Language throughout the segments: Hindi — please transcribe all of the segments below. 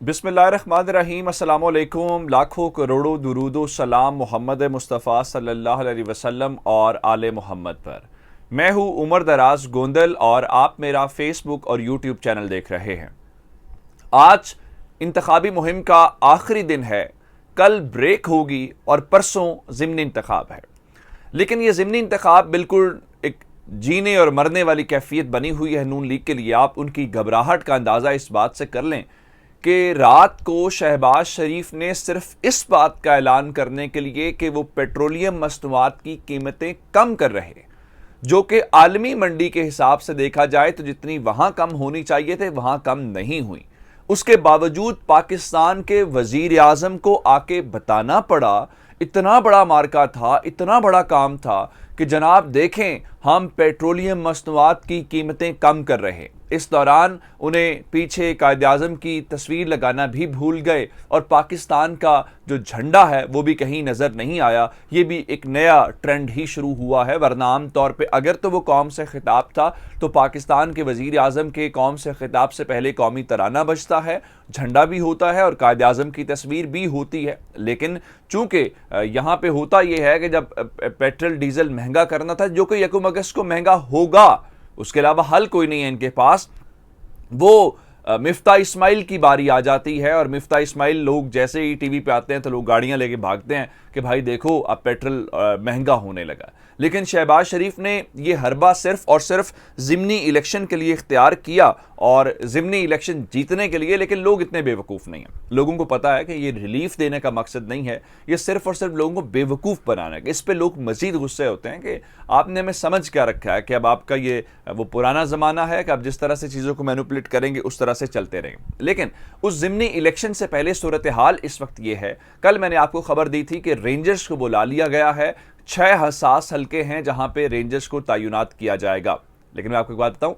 बिस्मिल्लाहिर्रहमानिर्रहीम। अस्सलामुअलैकुम। लाखों करोड़ों दुरूदो सलाम मोहम्मद मुस्तफ़ा सल्लल्लाहु अलैहि वसल्लम और आले मोहम्मद पर। मैं हूँ उमर दराज गोंदल और आप मेरा फेसबुक और यूट्यूब चैनल देख रहे हैं। आज इंतखाबी मुहिम का आखिरी दिन है। कल ब्रेक होगी और परसों ज़िमनी इंतखाब है। लेकिन ये ज़िमनी इंतखाब बिल्कुल एक जीने और मरने वाली कैफियत बनी हुई है नून लीग के लिए। आप उनकी घबराहट का अंदाज़ा इस बात से कर लें कि रात को शहबाज शरीफ ने सिर्फ इस बात का ऐलान करने के लिए कि वो पेट्रोलियम मसनूआत की कीमतें कम कर रहे हैं, जो कि आलमी मंडी के हिसाब से देखा जाए तो जितनी वहां कम होनी चाहिए थे वहां कम नहीं हुई। उसके बावजूद पाकिस्तान के वजीर आजम को आके बताना पड़ा। इतना बड़ा मार्का था, इतना बड़ा काम था कि जनाब देखें, हम पेट्रोलियम मसनूआत की कीमतें कम कर रहे हैं। इस दौरान उन्हें पीछे कायद-ए-आज़म की तस्वीर लगाना भी भूल गए और पाकिस्तान का जो झंडा है वो भी कहीं नज़र नहीं आया। ये भी एक नया ट्रेंड ही शुरू हुआ है, वरना आम तौर पे अगर तो वो कौम से खिताब था तो पाकिस्तान के वज़ीर आज़म के कौम से खिताब से पहले कौमी तराना बजता है, झंडा भी होता है और कायद-ए-आज़म की तस्वीर भी होती है। लेकिन चूंकि यहाँ पे होता यह है कि जब पेट्रोल डीजल महंगा करना था, जो कि 1 अगस्त को महंगा होगा, उसके अलावा हल कोई नहीं है इनके पास, वो मिफ्ता इस्माइल की बारी आ जाती है। और मिफ्ता इस्माइल लोग जैसे ही टीवी पे आते हैं तो लोग गाड़ियां लेके भागते हैं कि भाई देखो अब पेट्रोल महंगा होने लगा। लेकिन शहबाज शरीफ ने यह हरबा सिर्फ और सिर्फ ज़िमनी इलेक्शन के लिए इख्तियार किया और ज़िमनी इलेक्शन जीतने के लिए। लेकिन लोग इतने बेवकूफ़ नहीं हैं। लोगों को पता है कि ये रिलीफ देने का मकसद नहीं है, ये सिर्फ और सिर्फ लोगों को बेवकूफ़ बनाना है। इस पर लोग मजीद गुस्से होते हैं कि आपने हमें समझ क्या रखा है कि अब आपका ये वो पुराना ज़माना है कि आप जिस तरह से चीज़ों को मैनिपुलेट करेंगे उस तरह से चलते रहेंगे। लेकिन उस ज़िमनी इलेक्शन से पहले सूरत हाल इस वक्त ये है, कल मैंने आपको खबर दी थी कि रेंजर्स को बुला लिया गया है। 6 हसास हल्के हैं जहां पे रेंजर्स को तैनात किया जाएगा। लेकिन मैं आपको एक बात बताऊं,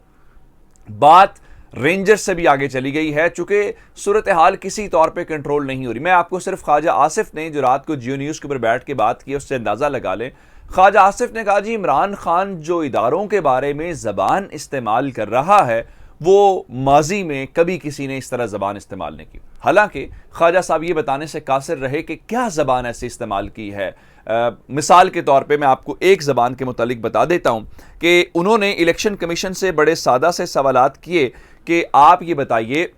बात रेंजर्स से भी आगे चली गई है, चूंकि सूरत हाल किसी तौर पे कंट्रोल नहीं हो रही। मैं आपको सिर्फ ख्वाजा आसिफ ने जो रात को जियो न्यूज़ के ऊपर बैठ के बात की उससे अंदाज़ा लगा लें। ख्वाजा आसिफ ने कहा जी, इमरान खान जो इदारों के बारे में ज़बान इस्तेमाल कर रहा है वो माजी में कभी किसी ने इस तरह ज़बान इस्तेमाल नहीं की। हालांकि ख्वाजा साहब ये बताने से कासिर रहे कि क्या ज़बान ऐसे इस्तेमाल की है। मिसाल के तौर पे मैं आपको एक ज़बान के मुतालिक बता देता हूँ कि उन्होंने इलेक्शन कमीशन से बड़े सादा से सवालात किए कि आप ये बताइए,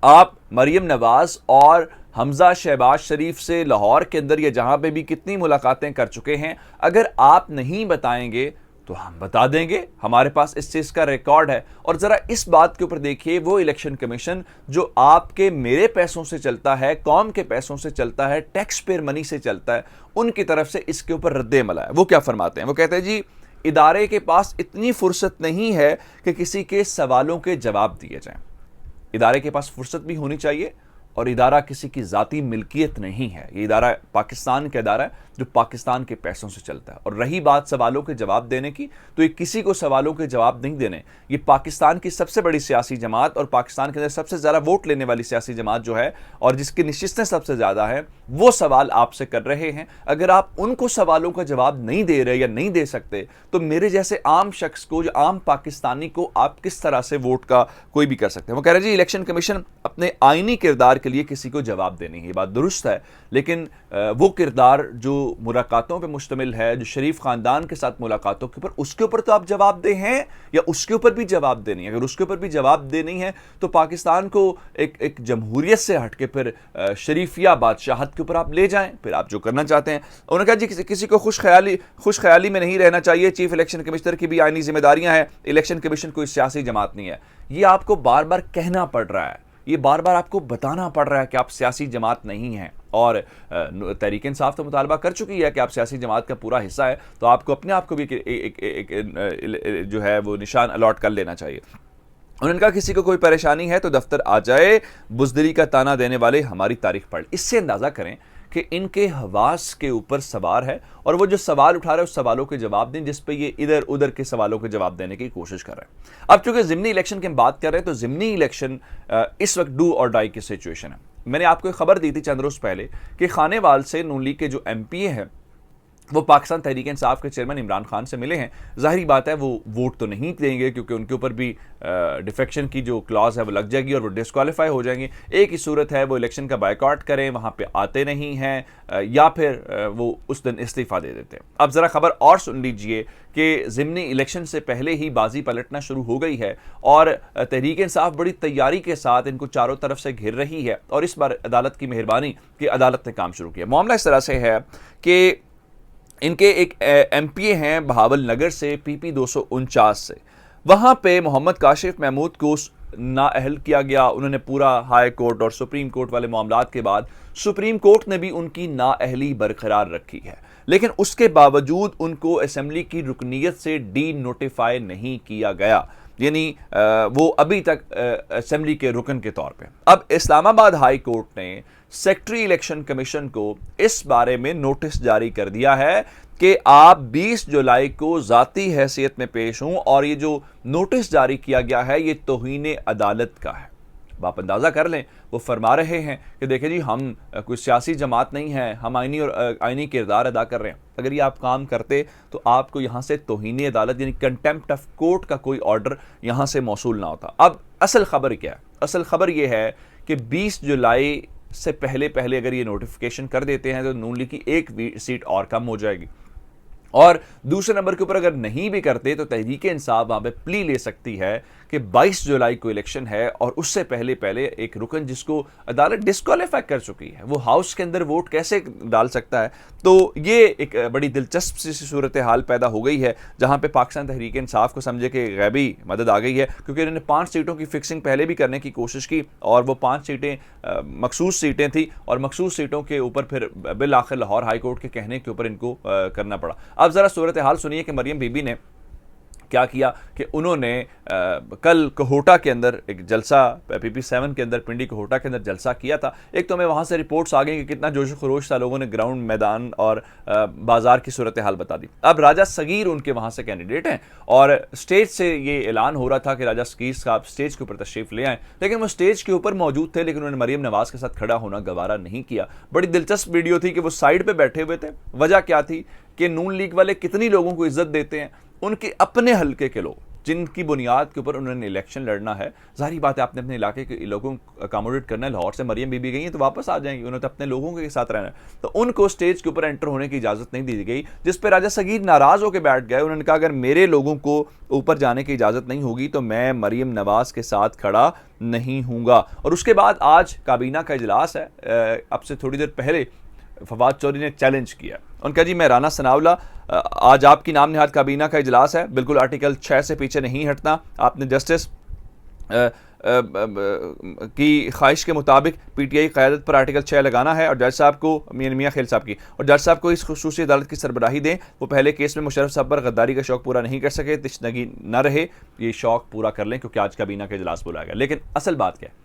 आप मरीम नवाज़ और हमजा शहबाज शरीफ से लाहौर के अंदर या जहाँ पे भी कितनी मुलाकातें कर चुके हैं। अगर आप नहीं बताएंगे तो हम बता देंगे, हमारे पास इस चीज़ का रिकॉर्ड है। और ज़रा इस बात के ऊपर देखिए, वो इलेक्शन कमीशन जो आपके मेरे पैसों से चलता है, कौम के पैसों से चलता है, टैक्स पेयर मनी से चलता है, उनकी तरफ से इसके ऊपर रद्द-ए-अमल है। वो क्या फरमाते हैं? वो कहते हैं जी, इदारे के पास इतनी फुर्सत नहीं है कि किसी के सवालों के जवाब दिए जाएं। इदारे के पास फुर्सत भी होनी चाहिए और इदारा किसी की ज़ाती मिल्कियत नहीं है। ये इदारा पाकिस्तान का इदारा है जो पाकिस्तान के पैसों से चलता है। और रही बात सवालों के जवाब देने की, तो ये किसी को सवालों के जवाब नहीं देने। ये पाकिस्तान की सबसे बड़ी सियासी जमात और पाकिस्तान के अंदर सबसे ज़्यादा वोट लेने वाली सियासी जमात जो है और जिसकी नशिस्तें सबसे ज़्यादा हैं, वो सवाल आपसे कर रहे हैं। अगर आप उनको सवालों का जवाब नहीं दे रहे या नहीं दे सकते तो मेरे जैसे आम शख्स को, जो आम पाकिस्तानी को, आप किस तरह से वोट का कोई भी कर सकते हैं। वो कह रहे जी, इलेक्शन कमीशन अपने आईनी किरदार के लिए किसी को जवाब देनी है, ये बात दुरुस्त है। लेकिन वो किरदार जो मुलाकातों पे मुश्तमिल है, जो शरीफ खानदान के साथ मुलाकातों के ऊपर, उसके ऊपर तो आप जवाब दे हैं या उसके ऊपर भी जवाब देनी है। अगर उसके ऊपर भी जवाब देनी है तो पाकिस्तान को एक जमहूरियत से हट के फिर शरीफिया बादशाहत के ऊपर आप ले जाएं, फिर आप जो करना चाहते हैं। उन्होंने कहा जी, किसी को खुश ख्याली में नहीं रहना चाहिए। चीफ इलेक्शन कमिश्नर की भी आईनी जिम्मेदारियां हैं। इलेक्शन कमीशन कोई सियासी जमात नहीं है। ये आपको बार बार कहना पड़ रहा है, ये बार बार आपको बताना पड़ रहा है कि आप सियासी जमात नहीं हैं। और तहरीक इंसाफ तो मुतालबा कर चुकी है कि आप सियासी जमात का पूरा हिस्सा है, तो आपको अपने आप को भी एक जो है वो निशान अलॉट कर लेना चाहिए। उन्होंने कहा किसी को कोई परेशानी है तो दफ्तर आ जाए, बुजदरी का ताना देने वाले हमारी तारीख पढ़। इससे अंदाज़ा करें कि इनके हवास के ऊपर सवार है और वो जो सवाल उठा रहे हैं उस सवालों के जवाब दें जिस पे ये इधर उधर के सवालों के जवाब देने की कोशिश कर रहे हैं। अब चूंकि ज़िमनी इलेक्शन की हम बात कर रहे हैं तो ज़िमनी इलेक्शन इस वक्त डू और डाई की सिचुएशन है। मैंने आपको एक खबर दी थी चंद रोज़ पहले कि खानेवाल से नून लीग के जो एमपीए हैं वो पाकिस्तान तहरीक इंसाफ के चेयरमैन इमरान खान से मिले हैं। ज़ाहिरी बात है वो वोट तो नहीं देंगे क्योंकि उनके ऊपर भी डिफेक्शन की जो क्लॉज है वो लग जाएगी और वो डिस्क्वालीफाई हो जाएंगे। एक ही सूरत है वो इलेक्शन का बायकॉट करें, वहाँ पे आते नहीं हैं, या फिर वो उस दिन इस्तीफ़ा दे देते हैं। अब ज़रा खबर और सुन लीजिए कि ज़िमनी इलेक्शन से पहले ही बाजी पलटना शुरू हो गई है और तहरीक इंसाफ बड़ी तैयारी के साथ इनको चारों तरफ से घिर रही है और इस बार अदालत की मेहरबानी कि अदालत ने काम शुरू किया। मामला इस तरह से है कि इनके एक एमपीए हैं बहावल नगर से पीपी 249 से, वहाँ पे मोहम्मद काशिफ महमूद को नाअहल किया गया। उन्होंने पूरा हाई कोर्ट और सुप्रीम कोर्ट वाले मामलात के बाद सुप्रीम कोर्ट ने भी उनकी नाअहली बरकरार रखी है, लेकिन उसके बावजूद उनको असेंबली की रुकनीयत से डी नोटिफाई नहीं किया गया, यानी वो अभी तक असेंबली के रुकन के तौर पे। अब इस्लामाबाद हाई कोर्ट ने सेक्रेटरी इलेक्शन कमीशन को इस बारे में नोटिस जारी कर दिया है कि आप 20 जुलाई को ज़ाती हैसियत में पेश हों और ये जो नोटिस जारी किया गया है ये तौहीन अदालत का है। आप अंदाज़ा कर लें, वो फरमा रहे हैं कि देखिए जी हम कोई सियासी जमात नहीं है, हम आइनी किरदार अदा कर रहे हैं। अगर ये आप काम करते तो आपको यहाँ से तौहीन अदालत यानी कंटेम्प्ट ऑफ कोर्ट का कोई ऑर्डर यहाँ से मौसूल ना होता। अब असल खबर क्या है? असल खबर ये है कि 20 जुलाई से पहले पहले अगर ये नोटिफिकेशन कर देते हैं तो नून लीग की एक सीट और कम हो जाएगी, और दूसरे नंबर के ऊपर अगर नहीं भी करते तो तहरीक इंसाफ वहां पे प्ली ले सकती है कि 22 जुलाई को इलेक्शन है और उससे पहले पहले एक रुकन जिसको अदालत डिस्क्वालीफाई कर चुकी है वो हाउस के अंदर वोट कैसे डाल सकता है। तो ये एक बड़ी दिलचस्प सी सूरत हाल पैदा हो गई है जहां पे पाकिस्तान तहरीक इंसाफ को समझे कि गैबी मदद आ गई है, क्योंकि इन्होंने 5 सीटों की फिक्सिंग पहले भी करने की कोशिश की और वो 5 सीटें मखसूस सीटें थी और मखसूस सीटों के ऊपर फिर बिल आखिर लाहौर हाई कोर्ट के कहने के ऊपर इनको करना पड़ा। अब ज़रा सूरत हाल सुनिए कि मरियम बीबी ने क्या किया कि उन्होंने कल कोहोटा के अंदर एक जलसा PP7 के अंदर पिंडी कोहोटा के अंदर जलसा किया था। एक तो हमें वहाँ से रिपोर्ट्स आ गई कि कितना जोश खरोश था, लोगों ने ग्राउंड मैदान और बाजार की सूरत हाल बता दी। अब राजा सगीर उनके वहाँ से कैंडिडेट हैं और स्टेज से ये ऐलान हो रहा था कि राजा सगीर साहब स्टेज के ऊपर तशरीफ ले आए, लेकिन वो स्टेज के ऊपर मौजूद थे लेकिन उन्होंने मरियम नवाज के साथ खड़ा होना गवारा नहीं किया। बड़ी दिलचस्प वीडियो थी कि वो साइड पर बैठे हुए थे। वजह क्या थी कि नून लीग वाले कितनी लोगों को इज्जत देते हैं, उनके अपने हल्के के लोग जिनकी बुनियाद के ऊपर उन्होंने इलेक्शन लड़ना है, जाहिर बात है आपने अपने इलाके के लोगों को अकोमोडेट करना है। लाहौर से मरियम बीबी गई हैं तो वापस आ जाएंगी, उन्होंने तो अपने लोगों के साथ रहना है, तो उनको स्टेज के ऊपर एंटर होने की इजाज़त नहीं दी गई, जिस पर राजा सगीर नाराज़ होकर बैठ गए। उन्होंने कहा अगर मेरे लोगों को ऊपर जाने की इजाज़त नहीं होगी तो मैं मरियम नवाज के साथ खड़ा नहीं हूँगा। और उसके बाद आज काबीना का इजलास है, अब से थोड़ी देर पहले फवाद चौधरी ने चैलेंज किया, उनका जी मैं राना सनावला, आज आपकी नाम निहाद काबीना का इजलास है, बिल्कुल आर्टिकल 6 से पीछे नहीं हटना, आपने जस्टिस की ख्वाहिश के मुताबिक PTI क़यादत पर आर्टिकल 6 लगाना है और जज साहब को मियाँ खेल साहब की और जज साहब को इस खुसूसी अदालत की सरबराही दें। वो पहले केस में मुशर्रफ साहब पर गद्दारी का शौक पूरा नहीं कर सके, तशनगी न रहे, ये शौक पूरा कर लें क्योंकि आज काबीना का इजलास बुलाया गया। लेकिन असल बात क्या है,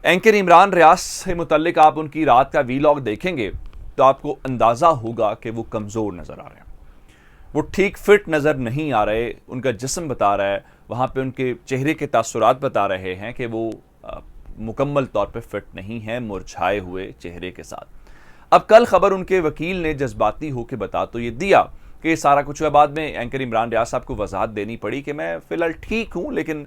एंकर इमरान रियाज से मुतल्लिक आप उनकी रात का वीलॉग देखेंगे तो आपको अंदाज़ा होगा कि वो कमज़ोर नज़र आ रहे हैं, वो ठीक फिट नज़र नहीं आ रहे। उनका जिस्म बता रहा है, वहाँ पे उनके चेहरे के तासुरात बता रहे हैं कि वो मुकम्मल तौर पे फिट नहीं है, मुरझाए हुए चेहरे के साथ। अब कल खबर उनके वकील ने जज्बाती होकर बता तो ये दिया कि सारा कुछ हुआ, बाद में एंकर इमरान रियाज साहब को वजाहत देनी पड़ी कि मैं फ़िलहाल ठीक हूँ लेकिन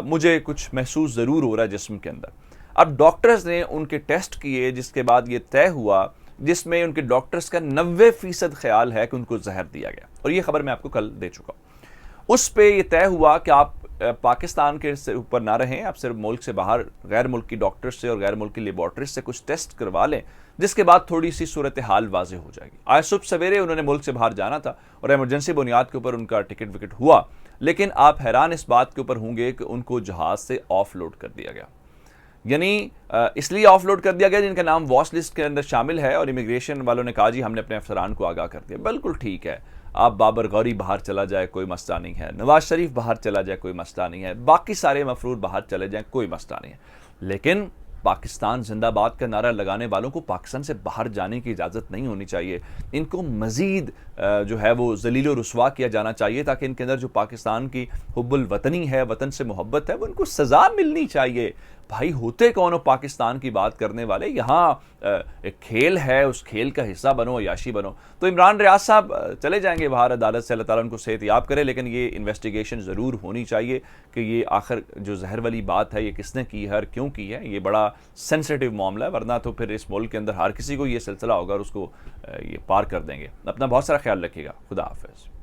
मुझे कुछ महसूस ज़रूर हो रहा है जिस्म के अंदर। अब डॉक्टर्स ने उनके टेस्ट किए जिसके बाद ये तय हुआ, जिसमें उनके डॉक्टर्स का 90% ख्याल है कि उनको जहर दिया गया, और ये खबर मैं आपको कल दे चुका हूँ। उस पे ये तय हुआ कि आप पाकिस्तान के ऊपर ना रहें, आप सिर्फ मुल्क से बाहर गैर मुल्की डॉक्टर से और गैर मुल्की लेबॉर्ट्रीज से कुछ टेस्ट करवा लें, जिसके बाद थोड़ी सी सूरत हाल वाजे हो जाएगी। आज सुबह सवेरे उन्होंने मुल्क से बाहर जाना था और एमरजेंसी बुनियाद के ऊपर उनका टिकट विकेट हुआ, लेकिन आप हैरान इस बात के ऊपर होंगे कि उनको जहाज़ से ऑफ लोड कर दिया गया। यानी इसलिए ऑफलोड कर दिया गया जिनका नाम वॉच लिस्ट के अंदर शामिल है, और इमिग्रेशन वालों ने कहा जी हमने अपने अफसरान को आगाह कर दिया। बिल्कुल ठीक है, आप बाबर गौरी बाहर चला जाए कोई मसला नहीं है, नवाज शरीफ बाहर चला जाए कोई मसला नहीं है, बाकी सारे मफरूर बाहर चले जाएं कोई मसला नहीं है, लेकिन पाकिस्तान जिंदाबाद का नारा लगाने वालों को पाकिस्तान से बाहर जाने की इजाज़त नहीं होनी चाहिए। इनको मज़ीद जो है वो जलील और रुस्वा किया जाना चाहिए ताकि इनके अंदर जो पाकिस्तान की हुब्बुल वतनी है, वतन से मोहब्बत है, वो इनको सज़ा मिलनी चाहिए। भाई होते कौन हो पाकिस्तान की बात करने वाले, यहाँ एक खेल है, उस खेल का हिस्सा बनो, अयाशी बनो। तो इमरान रियाज साहब चले जाएंगे बाहर अदालत से, अल्लाह ताला उनको सेहत याब करे, लेकिन ये इन्वेस्टिगेशन ज़रूर होनी चाहिए कि ये आखिर जो जहर वाली बात है ये किसने की है और क्यों की है। ये बड़ा सेंसिटिव मामला है, वरना तो फिर इस मुल्क के अंदर हर किसी को ये सिलसिला होगा और उसको ये पार कर देंगे। अपना बहुत सारा ख्याल रखिएगा। खुदा हाफिज़।